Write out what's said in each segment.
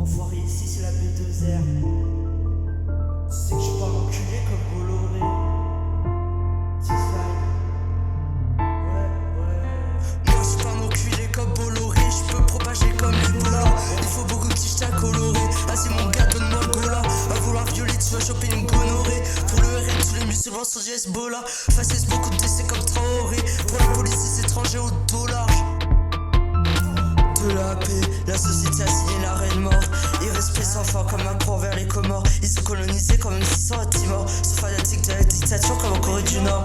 Enfoiré, ici c'est la B2R. Tu sais que je suis pas un enculé comme Bolloré. Moi je suis pas mon culé comme Bolloré, je peux propager comme l'Ebola. Il faut beaucoup de tiges à colorer. Vas-y mon gars, donne-moi le gola. À vouloir violer, tu vas choper une gonorrhée. Pour le RN, tous les musulmans sont du Hezbollah. Faciès beaucoup de décès comme Traoré. Pour la police, les étrangers au dos large. De la paix, la société a signé l'arrêt de mort. Irrespect sans fin comme Macron vers les Comores. Ils sont colonisés comme 600 à Timor. Sont fanatiques de la dictature comme en Corée du Nord.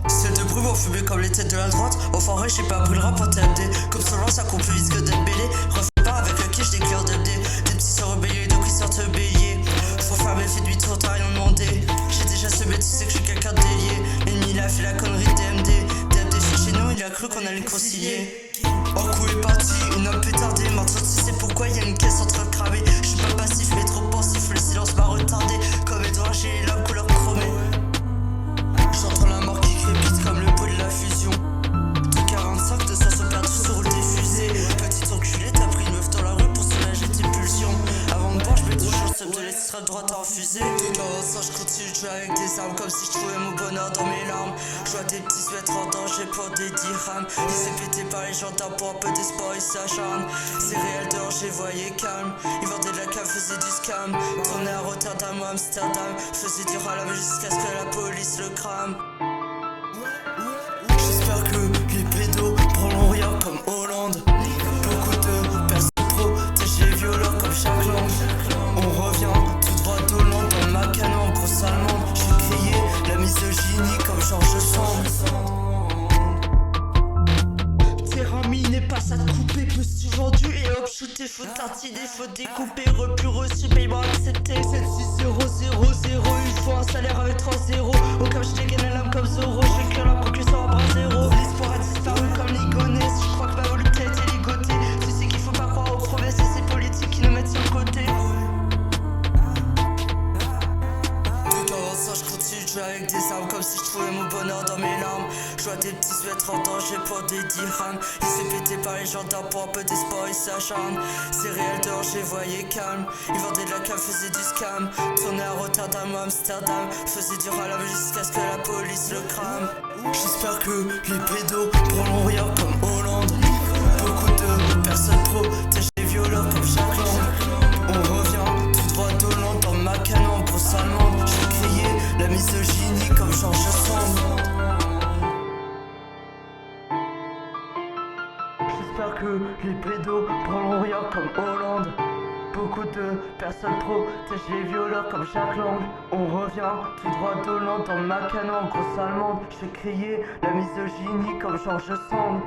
Celles de brume vont fumer comme les têtes de la droite. Enfoiré, j'ai pas brûlera pour TMD. Comme seulement ça court plus vite que Dembélé. Refais pas avec le quiche des clients d'MD. Des petits se rebellés, donc ils sortent bélier. Faut faire mes fait demi-tour, t'as rien demandé. J'ai déjà semé, tu sais que je suis quelqu'un de délié. L'ennemi il a fait la connerie de DMD. DMD chez nous, il a cru qu'on allait le concilier. En coup est parti, une homme pétardée. Maintenant tu sais pourquoi y'a une caisse en train de cramer. Je suis pas passif mais trop pensif, le silence m'a retardé. Comme Edouard, j'ai l'âme couleur chromée. J'entends la mort qui crépite comme le pot de la fusion. 2,45, 200 sont perdus sur le diffusé. Petit enculé, t'as pris une meuf dans la rue pour soulager tes pulsions. Avant de boire, je mets toujours le de l'extrême droite en fusée. 2,45, je continue de jouer avec des armes comme si je trouvais mon bonheur dans mes larmes. Je vois des petits se mettre en danger pour des dirhams. Il s'est pété par les gendarmes pour un peu d'espoir, ils s'acharnent. C'est réel dehors, j'ai voyé calme. Ils vendaient de la cave, faisaient du scam. Tournaient à Rotterdam ou Amsterdam. Faisaient du ralame jusqu'à ce que la police le crame. J'espère que les pédos prendront rien comme Hollande. Beaucoup de personnes protègent les violeurs comme chaque langue. On revient tout droit d'Hollande dans ma canon, grosse allemande. J'ai crié la misogynie comme Georges Sand. Terrain miné, passe à te couper, petit vendu et hop shooter, faut tartiner, faut découper, repu reçu, paiement accepté. 76000, il faut un salaire avec 3 zéros. Au cas où je dégaine la lame comme Zoro, je vais que la conclusion en bras zéro. L'espoir a disparu comme l'igonesse, je crois que ma volonté a été ligotée. Tu sais qu'il faut pas croire aux promesses et ces politiques qui nous mettent sur le côté. Je continue de jouer avec des armes comme si je trouvais mon bonheur dans mes larmes. Je vois des petits se mettre en danger pour des dirhams. Il s'est pété par les gendarmes pour un peu d'espoir, ils s'acharnent. C'est réel dehors, j'ai voyé calme. Ils vendaient de la cave, faisaient du scam. Tournaient à Rotterdam ou Amsterdam. Faisaient du ralame jusqu'à ce que la police le crame. J'espère que les pédos prendront rien comme Hollande. Beaucoup de personnes protègent les violeurs comme chaque langue. On revient tout droit d'Hollande dans ma canon, grosse allemande. J'ai crié la misogynie comme Georges Sand. J'espère que les pédos prendront rien comme Hollande. Beaucoup de personnes protègent les violeurs comme chaque langue. On revient tout droit d'Hollande dans ma canon, grosse allemande. J'ai crié la misogynie comme Georges Sand.